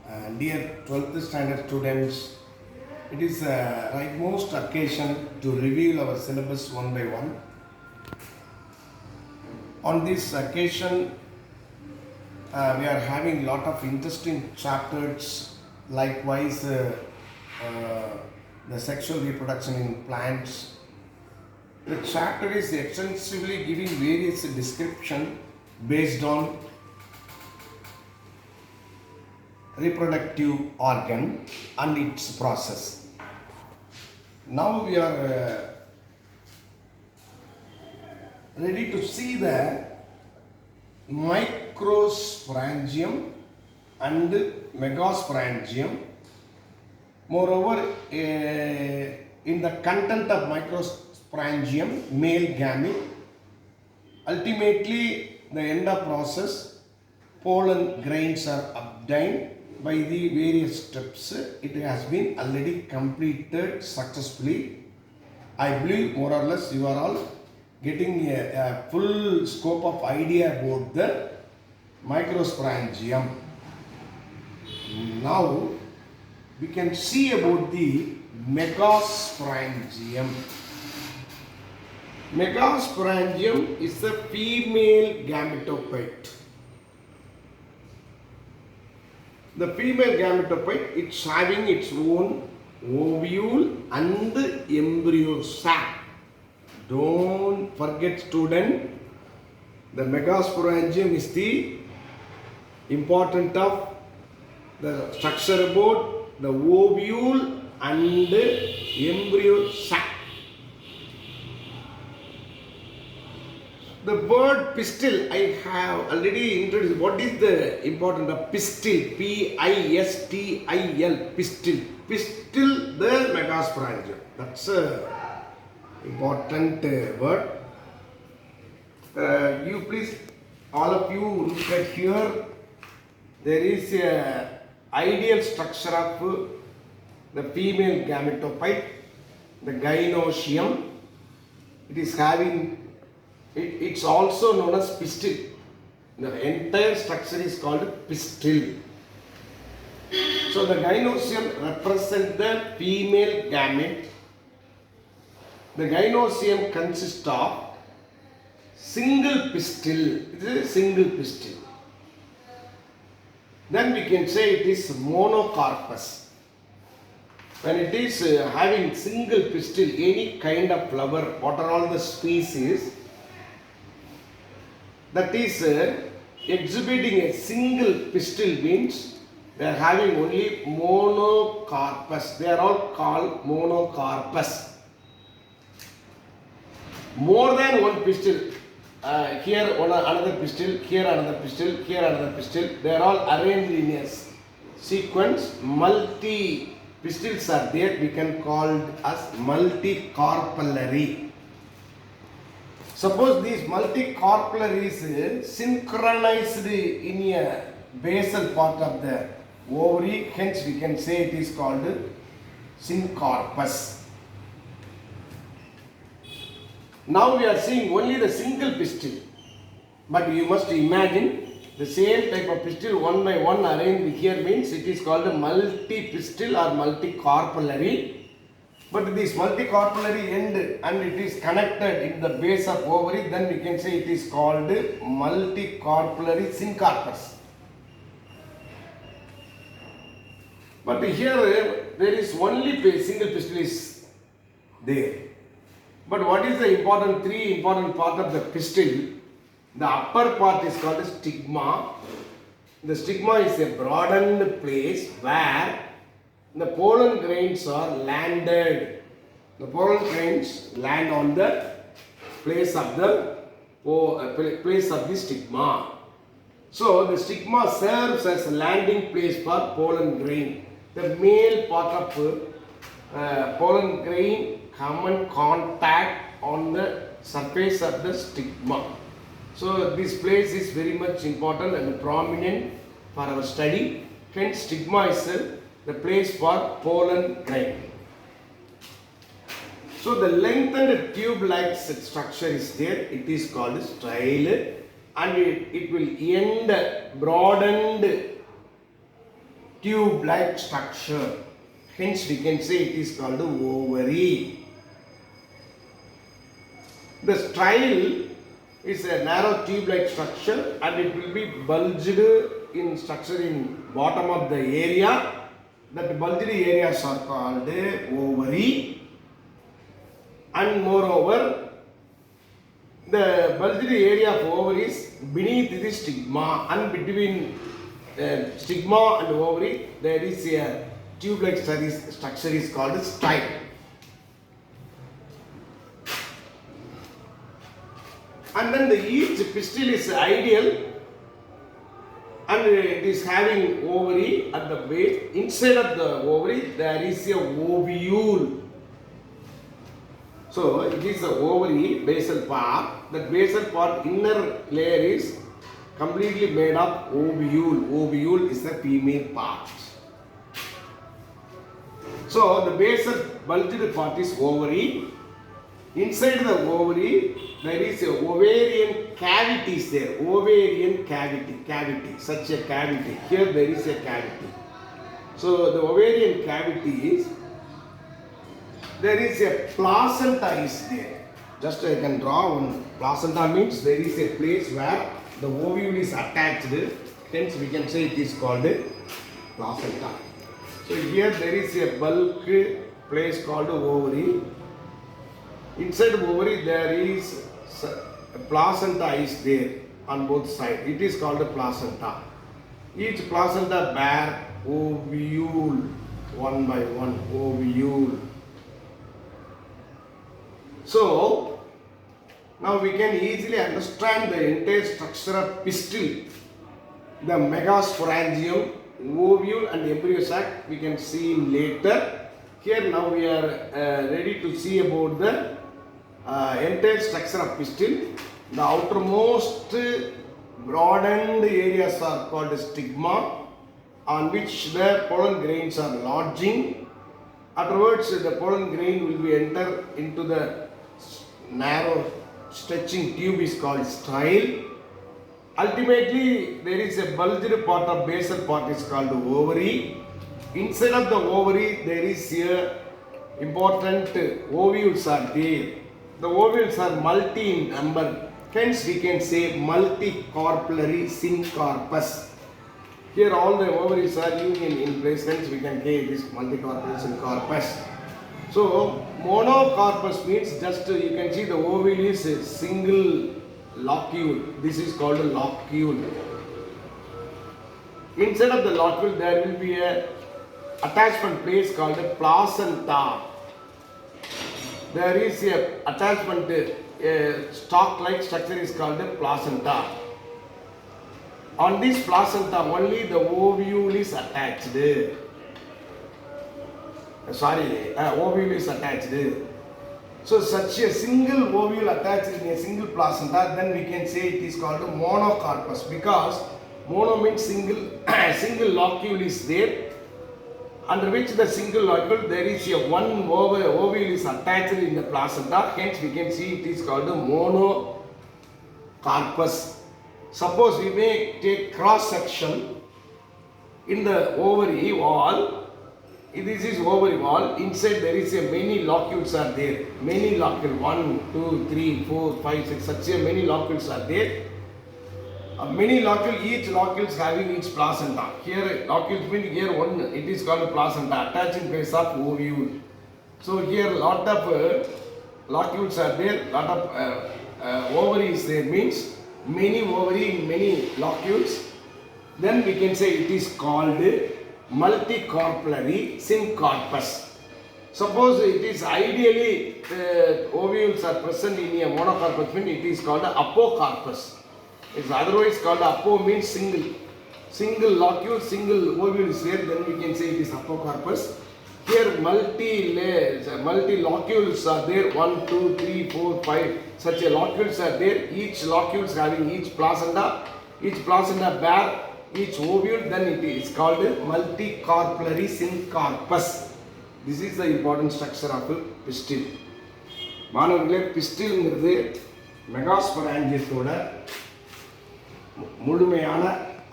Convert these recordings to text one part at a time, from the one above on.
Dear 12th standard students, it is a rightmost occasion to review our syllabus one by one. On this occasion, we are having lot of interesting chapters. Likewise, the sexual reproduction in plants. The chapter is extensively giving various description based on reproductive organ and its process. Now we are ready to see the microsporangium and megasporangium. Moreover, in the content of microsporangium, male gamete, ultimately the end of process, pollen grains are obtained by the various steps. It has been already completed successfully. I believe more or less you are all getting a full scope of idea about the microsporangium. Now we can see about the megasporangium. Megasporangium is a female gametophyte. The female gametophyte, it's having its own ovule and embryo sac. Don't forget, student, the megasporangium is the important of the structure about the ovule and embryo sac. The word pistil, I have already introduced. What is the important of pistil? P-I-S-T-I-L, pistil. Pistil, the megasporangium. That's a important word. You please, all of you look at here. There is a ideal structure of the female gametophyte, the gynoecium. It is having, it's also known as pistil. The entire structure is called pistil. So the gynoecium represents the female gamete. The gynoecium consists of single pistil. It is a single pistil. Then we can say it is monocarpous. When it is having single pistil, any kind of flower, what are all the species that is exhibiting a single pistil means they are having only monocarpous. They are all called monocarpous. More than one pistil, here another pistil, here another pistil, here another pistil, they are all arranged in a sequence. Multi pistils are there, we can call it as multicarpellary. Suppose these multicarpellaries synchronized in a basal part of the ovary, hence we can say it is called syncarpous. Now we are seeing only the single pistil, but you must imagine the same type of pistil one by one arranged here means it is called a multipistil or multicarpellary. But this multicarpellary end and it is connected in the base of ovary, then we can say it is called multicarpellary syncarpous. But here there is only single pistil is there. But what is the three important part of the pistil? The upper part is called the stigma. The stigma is a broadened place where the pollen grains are landed. The pollen grains land on the place of the stigma. So the stigma serves as a landing place for pollen grain. The male part of pollen grain come in contact on the surface of the stigma. So this place is very much important and prominent for our study. Hence stigma is the place for pollen grain. So the lengthened tube-like structure is there. It is called style, and it will end broadened tube-like structure. Hence, we can say it is called ovary. The style is a narrow tube-like structure and it will be bulged in structure in bottom of the area. That bulged areas are called ovary. And moreover, the bulged area of ovary is beneath the stigma, and between stigma and ovary there is a tube-like structure is called style. And then each pistil is ideal and it is having ovary at the base. Inside of the ovary there is a ovule. So it is the ovary basal part. The basal part inner layer is completely made of ovule. Ovule is the female part. So the basal bulged part is ovary. Inside the ovary there is a ovarian cavity is there. Ovarian cavity, such a cavity. Here there is a cavity. So the ovarian cavity is, there is a placenta is there. Just I can draw one. Placenta means there is a place where the ovule is attached. Hence we can say it is called placenta. So here there is a bulk place called ovary. Inside the ovary there is a placenta is there on both sides. It is called a placenta. Each placenta bear ovule, one by one ovule. So now we can easily understand the entire structure of pistil. The megasporangium, ovule and embryo sac we can see later. Here now we are ready to see about the entire structure of pistil. The outermost broadened areas are called stigma, on which the pollen grains are lodging. Afterwards the pollen grain will be enter into the narrow stretching tube is called style. Ultimately there is a bulged part of basal part is called ovary. Inside of the ovary there is a important ovules are there. The ovules are multi in number. Hence we can say multicarpellary syncarpus. Here all the ovaries are union in place. Hence we can say this multicarpellary syncarpus. So monocarpus means just you can see the ovule is a single locule. This is called a locule. Inside of the locule there will be a attachment place called a placenta. There is a attachment stalk-like structure is called a placenta. On this placenta only the ovule is attached. Ovule is attached. So such a single ovule attached in a single placenta, then we can say it is called a monocarpus, because mono means single, single locule is there, under which the single locule there is a one ovule is attached in the placenta. Hence we can see it is called a monocarpus. Suppose we may take cross section in the ovary wall. This is ovary wall. Inside there is a many locules are there. Many locules, 1, 2, 3, 4, 5, 6, such a many locules are there. Many locule, each locule is having its placenta. Here locules means here one, it is called placenta, attaching place of ovule. So here lot of locules are there, lot of ovaries there, means many ovary in many locules. Then we can say it is called multicarpellary syncarpus. Suppose it is ideally ovules are present in a monocarpus, means it is called apocarpus. It is otherwise called apo means single locule, single ovule is there, then we can say it is apocarpus. Here multi locules are there, 1, 2, 3, 4, 5, such a locules are there. Each locule is having each placenta bear each ovule, then it is called multicarpellary syncarpus. This is the important structure of pistil. மாணவர்களே, பிஸ்டில்ங்கிறது மெகாஸ்பொராஞ்சியத்தோட முழுமையான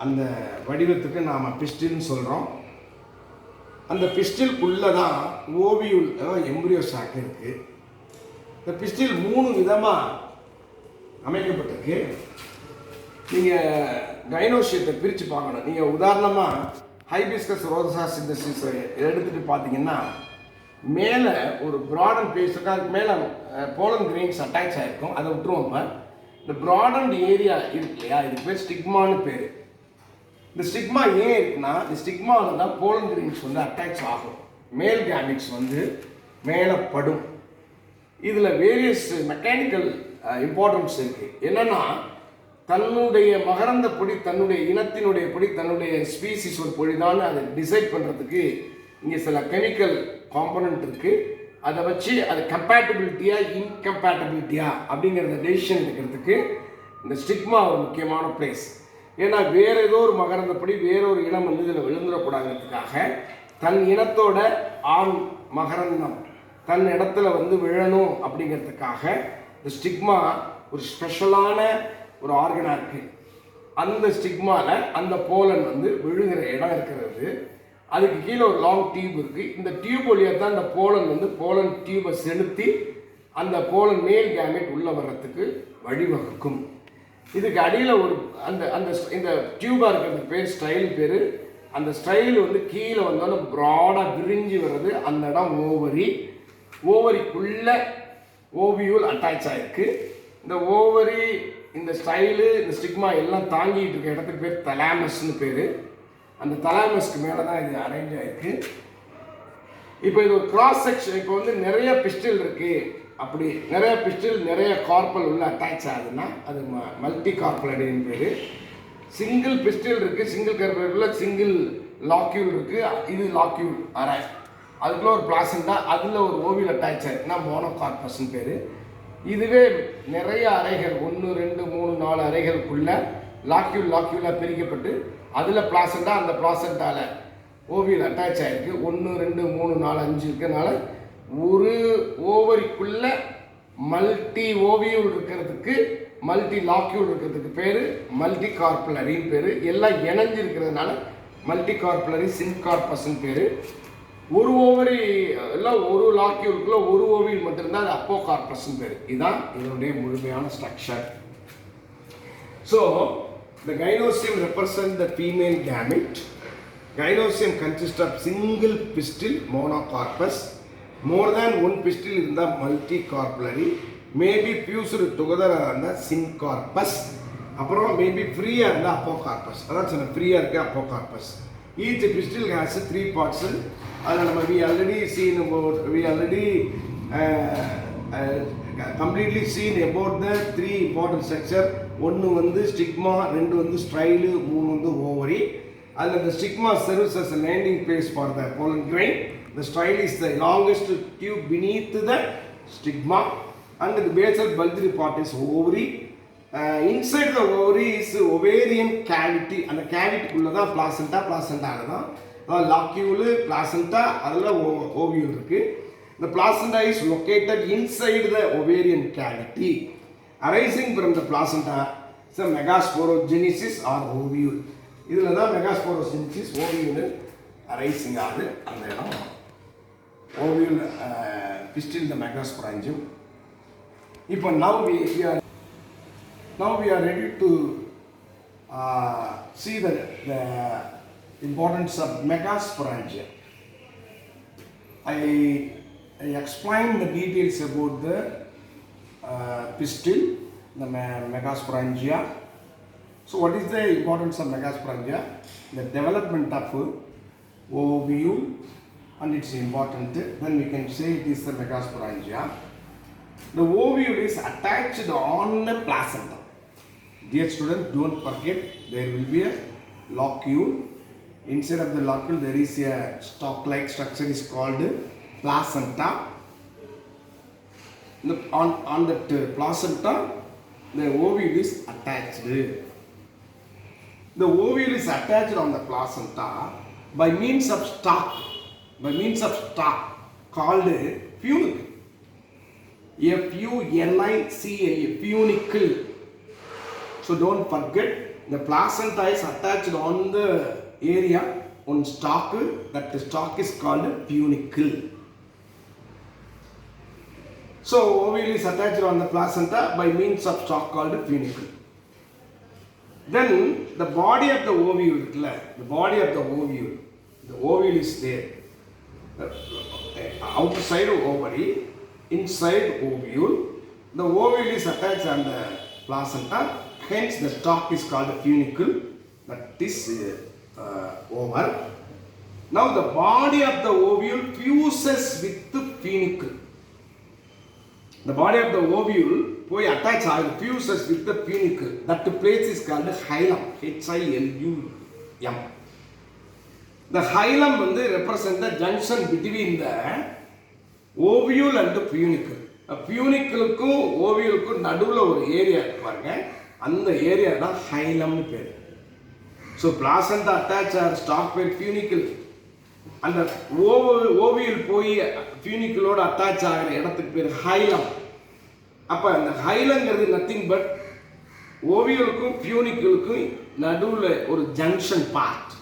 அந்த வடிவத்துக்கு நாம் பிஸ்டில்னு சொல்கிறோம். அந்த பிஸ்டிலுக்குள்ளே தான் ovule embryo chalk இருக்குது. இந்த pistil 3 விதமாக அமைக்கப்பட்டிருக்கு. நீங்கள் கைனோஷியத்தை பிரித்து பார்க்கணும். நீங்கள் உதாரணமாக ஹைபிஸ்கஸ் ரோசா சிந்தசிஸ் எடுத்துகிட்டு பார்த்தீங்கன்னா மேலே ஒரு ப்ராடன் பேஸ் அதுக்கு மேலே போலன் கிரெயின்ஸ் அட்டாச் ஆகிருக்கும். அதை விட்டுருவோம். இப்போ இந்த ப்ராடன் ஏரியா இருக்கு இல்லையா, இதுக்கு பேர் ஸ்டிக்மான்னு பேர். இந்த ஸ்டிக்மா ஏன் இருக்குன்னா, இந்த ஸ்டிக்மாவில் தான் போலன் கிரெயின்ஸ் வந்து அட்டாச் ஆகும். மேல் கேமிட்ஸ் வந்து மேலே படும். இதில் வேரியஸ் மெக்கானிக்கல் இம்பார்ட்டன்ஸ் இருக்குது. என்னென்னா, தன்னுடைய மகரந்த பொடி, தன்னுடைய இனத்தினுடைய பொடி, தன்னுடைய ஸ்பீசிஸ் ஒரு பொடி தான் அதை டிசைட் பண்ணுறதுக்கு இங்கே சில கெமிக்கல் காம்பனண்ட் இருக்குது. அதை வச்சு அது கம்பேட்டபிலிட்டியா இன்கம்பேட்டபிலிட்டியா அப்படிங்கிறத டெசிஷன் எடுக்கிறதுக்கு இந்த ஸ்டிக்மா ஒரு முக்கியமான பிளேஸ். ஏன்னா வேற ஏதோ ஒரு மகரந்தப்படி வேறொரு இனம் வந்து இதில் விழுந்துடக்கூடாதுன்றதுக்காக தன் இனத்தோட ஆண் மகரந்தம் தன் இடத்துல வந்து விழணும் அப்படிங்கிறதுக்காக இந்த ஸ்டிக்மா ஒரு ஸ்பெஷலான ஒரு ஆர்கனாக இருக்குது. அந்த ஸ்டிக்மாவில் அந்த போலன் வந்து விழுகிற இடம் இருக்கிறது. அதுக்கு கீழே ஒரு லாங் டியூப் இருக்குது. இந்த டியூப் வழியாக தான் அந்த போலன் வந்து போலன் டியூபை செலுத்தி அந்த போலன் மேல் கேமெட் உள்ளே வர்றதுக்கு வழிவகுக்கும். இதுக்கு அடியில் ஒரு அந்த அந்த இந்த டியூபாக இருக்கிறது பேர் ஸ்டைல் பேர். அந்த ஸ்டைல் வந்து கீழே வந்தாலும் ப்ராடாக விரிஞ்சு வர்றது அந்த இடம் ஓவரி. ஓவரிக்குள்ள ஓவியூல் அட்டாச் ஆகிருக்கு. இந்த ஓவரி, இந்த ஸ்டைலு, இந்த ஸ்டிக்மா எல்லாம் தாங்கிட்டு இருக்க இடத்துக்கு பேர் தலாமஸ்ன்னு பேர். அந்த தலாமஸ்க்கு மேலே தான் இது அரேஞ்ச் ஆகிருக்கு. இப்போ இது ஒரு கிராஸ் செக்ஷன். இப்போ வந்து நிறைய பிஸ்டில் இருக்குது. அப்படி நிறைய பிஸ்டில் நிறைய கார்பல் உள்ள அட்டாச் ஆகுதுன்னா அது மல்டி கார்பலடின்னு பேர். சிங்கிள் பிஸ்டில் இருக்குது, சிங்கிள் கார்பலடில் சிங்கிள் லாக்யூல் இருக்குது. இது லாக்யூல் அரை, அதுக்குள்ள ஒரு பிளாசண்டா, அதில் ஒரு ஓவியல் அட்டாச் ஆகிருக்குன்னா மோனோகார்பஸ்ன்னு பேர். இதுவே நிறைய அறைகள் 1 2 3 4 அறைகளுக்குள்ள லாக்யூலாக பிரிக்கப்பட்டு அதில் பிளாசண்டா, அந்த பிளாசண்டாவில் ஓவியல் அட்டாச் ஆகிருக்கு. 1 2 3 4 5 இருக்கிறதுனால ஒரு ஓவரிக்குள்ள மல்டி ஓவியூல் இருக்கிறதுக்கு, மல்டி லாக்யூல் இருக்கிறதுக்கு பேர் மல்டி கார்பலரின்னு பேர். எல்லாம் இணைஞ்சிருக்கிறதுனால மல்டி கார்பலரி சின்கார்பஸ்ன்னு பேர். ஒரு ஓவரி எல்லாம் ஒரு லாக்யூலுக்குள்ள ஒரு ஓவியல் மட்டும்தான் அது அப்போகார்பஸ்ன்னு பேர். இதுதான் இதனுடைய முழுமையான structure. So the gynosium represents the female gamete. Gynosium consists of single pistil monocarpus. More than one pistil in the multicarpellary. May be fused together on the syncarpus. அப்புறம் may be free on the apocarpus. அதான் சொன்ன ஃப்ரீயாக இருக்க apocarpus. Each pistil has 3 parts. அதில் நம்ம we already completely seen about the 3 important structure. ஒன்று வந்து stigma, 2 வந்து ஸ்ட்ரைலு, 3 வந்து ஓவரி. அதில் the stigma serves as a landing place for the pollen grain. The style is the longest tube beneath the stigma and the basal bulgary part is ovary. Inside the ovary is ovarian cavity. அந்த கேவிட்டிக்குள்ளே தான் placenta, பிளாசண்டாவில் தான் லாக்யூலு, placenta, அதில் ovule இருக்குது. The placenta is located inside the ovarian cavity. Arising from the placenta is a megasporogenesis or ovule. இதில் தான் megasporogenesis ovule arising ஆகுது. அந்த இடம் ஓவியூல் பிஸ்டில் த மெகாஸ்பொராஞ்சியம். இப்போ now we are ready to see the importance of megasporangia. I explained the details about the pistil, the megasporangia. So what is the importance of megasporangia? The development of ovule, and it's important. Then we can say it is the megasporangia. The ovule is attached on the placenta. Dear students, don't forget there will be a locule. Inside of the locule there is a stalk-like structure is called placenta. On that placenta the ovule is attached. The ovule is attached on the placenta by means of stalk called funicle. F-U-N-I-C-L-E, funicle. So don't forget, the placenta is attached on the area one stalk, that stalk is called funicle. So ovule is attached on the placenta by means of stalk called funicle. Then the body of the ovule, the body of the ovule is there. Outside ovary, inside ovule, the ovule is attached on the placenta, hence the stalk is called funicle. That is over. Now the body of the ovule fuses with the funicle. The body of the ovule attaches, fuses with the funicle. That place is called hilum. H-I-L-U-M. The hilum represents the junction between the ovule and the funicle. Funicle-க்கும் ovule-க்கும் நடுவுல ஒரு area இருக்கு பாருங்க, அந்த area தான் ஹைலம்னு பேர். So placenta attached or stalk with funicle. அந்த ovule போய் funicle-ஓட attach ஆகிற இடத்துக்கு பேர் ஹைலம். அப்போ அந்த ஹைலங்கிறது நத்திங் பட் ovule-க்கும் funicle-க்கும் நடுவுல ஒரு junction part.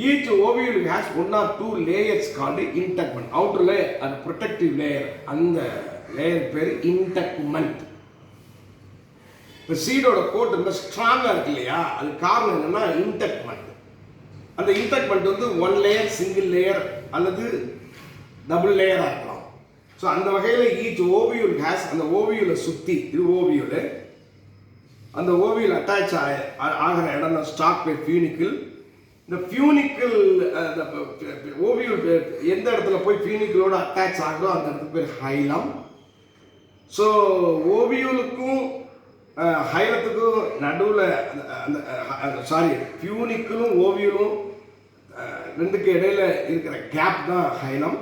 Each ovule has one or two layers called integument. Outer layer and protective layer, and the layer பேர் integument. இப்போ சீடோட கோட் ரொம்ப ஸ்ட்ராங்காக இருக்கு இல்லையா, அது காரணம் என்னன்னா இன்டெக்மெண்ட். அந்த integument one layer, single layer அல்லது டபுள் லேயராக இருக்கலாம். ஸோ அந்த வகையில் ஈச் ஓவியூல் ஹேஸ், அந்த ஓவியூலை சுற்றி, இது ஓவியூலு, அந்த ஓவியூல் அட்டாச் ஆகிற இடம் ஸ்டாக் வித் ஃபியூனிக்கிள். இந்த ஃபியூனிக்கிள் ஓவியூல் எந்த இடத்துல போய் ஃபியூனிக்கிளோட அட்டாச் ஆகுதோ அந்த இடத்துக்கு பேர் ஹைலம். ஸோ ஓவியூலுக்கும் ஹைலத்துக்கும் நடுவில் அந்த ஃபியூனிக்கிளும் ஓவியூலும் ரெண்டுக்கு இடையில இருக்கிற கேப் தான் hilum.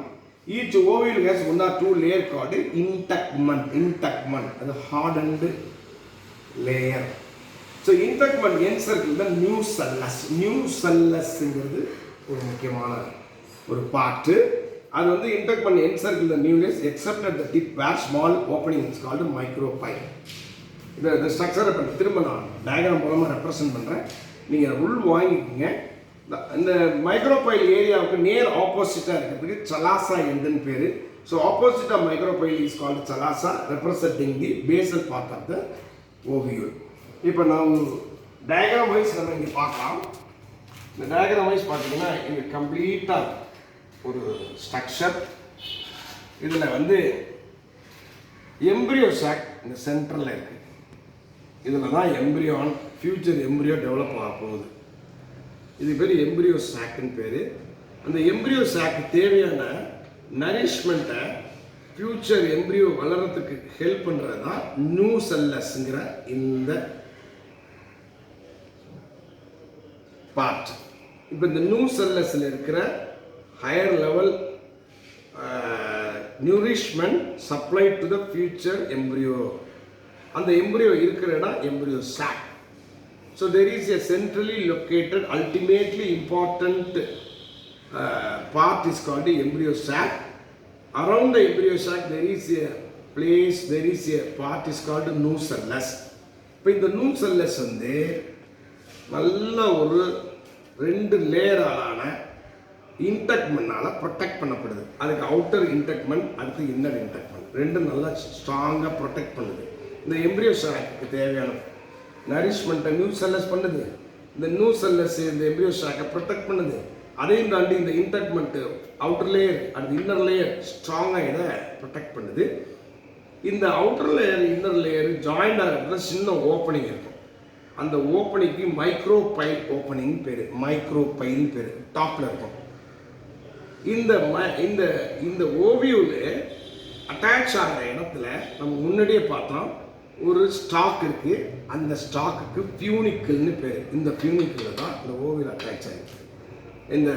Each ovule has one or two layer called integument. அது hardened layer. So integument encircle தான் நியூசல்லஸ்ங்கிறது ஒரு முக்கியமான ஒரு பார்ட்டு. அது integument encircle the nucleus except at the tip where small opening is called micropyle. இந்த ஸ்ட்ரக்சரை இப்போ திரும்ப நான் டயக்ராம் மூலமாக ரெப்ரசன்ட் பண்ணுறேன், நீங்கள் உள் வாங்கிக்கோங்க. இந்த மைக்ரோபைல் ஏரியாவுக்கு நேர் ஆப்போசிட்டாக இருக்கிறதுக்கு சலாசா எண்டுன்னு பேர். So opposite of micropyle is called chalaza, representing the basal part of the ovule. இப்போ நான் டயக்ராம் வைஸ் நம்ம இங்கே பார்க்கலாம். இந்த டயக்ராம் வைஸ் பார்த்தீங்கன்னா இங்கே கம்ப்ளீட்டாக ஒரு ஸ்ட்ரக்சர். இதில் எம்ப்ரியோ சாக் இந்த சென்டரில் இருக்குது. இதில் தான் எம்ப்ரியான், ஃபியூச்சர் எம்ப்ரியோ டெவலப் ஆக போகுது. இது பேர் எம்ப்ரியோ சாக்குன்னு பேர். அந்த எம்ப்ரியோ சாக்கு தேவையான நரிஷ்மெண்ட்டை ஃபியூச்சர் எம்ப்ரியோ வளர்கிறதுக்கு ஹெல்ப் பண்ணுறது தான் நியூசல்லஸ்ங்கிற இந்த பார்ட். இப்போ இந்த நியூசல்லஸில் இருக்கிற higher level nourishment supply to the future embryo. அந்த எம்ப்ரியோ இருக்கிற இடம் embryo sac. So there is a centrally located ultimately important part is called the embryo sac. Around the embryo sac there is a place, there is a part is called the nucellus. இப்போ இந்த nucellus நல்ல ஒரு ரெண்டு லேயரான இன்டக்மெண்ட்னால protect பண்ணப்படுது. அதுக்கு outer இன்டக்மெண்ட், அடுத்து inner இன்டக்மெண்ட், ரெண்டும் நல்லா ஸ்ட்ராங்காக ப்ரொடெக்ட் பண்ணுது. இந்த எம்ப்ரியோ சாக்கு தேவையான நரிஷ்மெண்ட்டை நியூசல்லஸ் பண்ணுது. இந்த நியூசல்லஸ் இந்த எம்ப்ரியோ சாக்கை ப்ரொடெக்ட் பண்ணுது. அதையும் தாண்டி இந்த இன்டக்மெண்ட்டு அவுட்டர் லேயர் அடுத்து இன்னர் லேயர் ஸ்ட்ராங்காக இதை ப்ரொடெக்ட் பண்ணுது. இந்த outer layer inner layer joint ஆகிறதுல சின்ன ஓப்பனிங் இருக்கும். அந்த ஓப்பனிங்க்கு மைக்ரோபைல் ஓப்பனிங் பேர், மைக்ரோபைல் பேர், டாப்பில் இருக்கும். இந்த இந்த ஓவியூவில் அட்டாச் ஆகிற இடத்துல நம்ம முன்னாடியே பார்த்தோம் ஒரு ஸ்டாக் இருக்குது. அந்த ஸ்டாக்குக்கு ஃபியூனிக்கிள்னு பேர். இந்த ஃபியூனிக்கிளில் தான் இந்த ஓவியூல் அட்டாச் ஆகிருக்கு. இந்த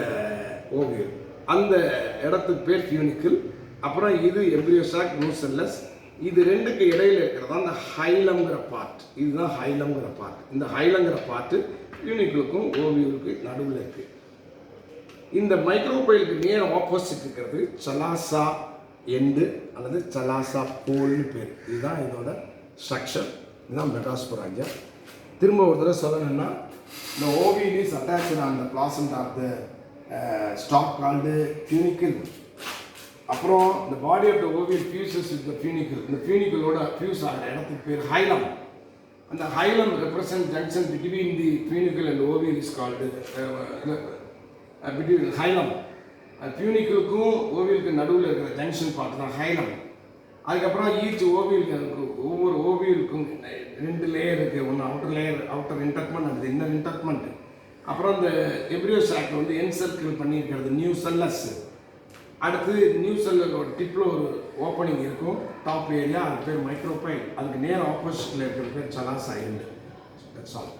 ஓவியூல் அந்த இடத்துக்கு பேர் ஃபியூனிக்கிள். அப்புறம் இது எம்ப்ரியோ சாக், நியூசல்லஸ். இது ரெண்டுக்கு இடையில இருக்கிறது அந்த ஹைலம்ங்கிற பார்ட். இதுதான் ஹைலம்ங்கிற பார்ட். இந்த ஹைலங்கிற பார்ட்டு ஃபியூனிக்கிளுக்கும் ஓவியூலுக்கு நடுவில் இருக்குது. இந்த மைக்ரோபைலுக்கு நேர் ஆப்போசிட் இருக்கிறது சலாசா எண்டு அல்லது சலாசா போல்னு பேர். இதுதான் இதோட ஸ்ட்ரக்சர். இதுதான் மெட்டாஸ்போரான்ஜியா. திரும்ப ஒரு தடவை சொல்லணும்னா, the ovule is attached on the placenta of the stalk called funicle. அப்புறம் இந்த body of the ovule fuses with the funicle. இந்த ஃபியூனிக்கிளோட ஃபியூஸ் ஆகிற இடத்துக்கு பேர் ஹைலம். அந்த hilum represent junction between the funicle and ovule is called between hilum. ஃபியூனிக்கிளுக்கும் ஓவியலுக்கு நடுவில் இருக்கிற ஜங்ஷன் பார்ட் தான் ஹைலம். அதுக்கப்புறம் ஈச் ஓவியலுக்கு ஒவ்வொரு ஓவியலுக்கும் 2 லேயர் இருக்குது. ஒன்று அவுட்டர் லேயர், அவுட்டர் இன்டர்க்மெண்ட், அது இன்னர் இன்டர்க்மெண்ட். அப்புறம் இந்த எப்ரியோ சாக் வந்து என் சர்க்கிள் பண்ணியிருக்கிறது நியூ செல்லஸ். அடுத்து நியூ செல்லோட டிப்பில் ஒரு ஓப்பனிங் இருக்கும், டாப் ஏரியா, அது பேர் மைக்ரோபைல். அதுக்கு நேர் ஆப்போசிட்டில் இருக்கிற பேர் சலாசைல். That's all.